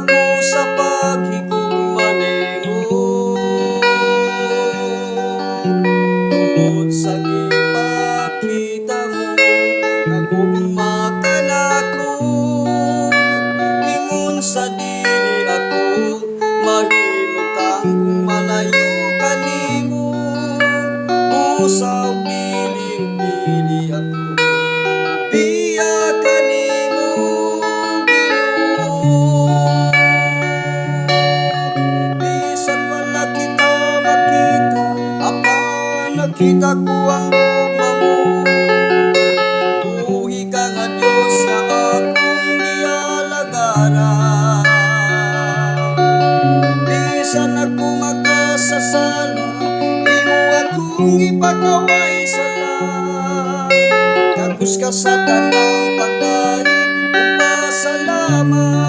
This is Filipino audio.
ako sa paghigugma nimo, tungod sa gipakita mo, nagugma ka nako. Ingon sa dili ako mahimutang kung malayo kanimo, usaw pili ako biya kanimo Ginoo. Bisan wala kita makita, apan nakita ko ang gugma mo. Buhi ka nga Diyos nga akong gialagaran. Bisan ako makasasala, imo akong ipakaway sala. Kagos ka sa tanang pagdali o pasalamat.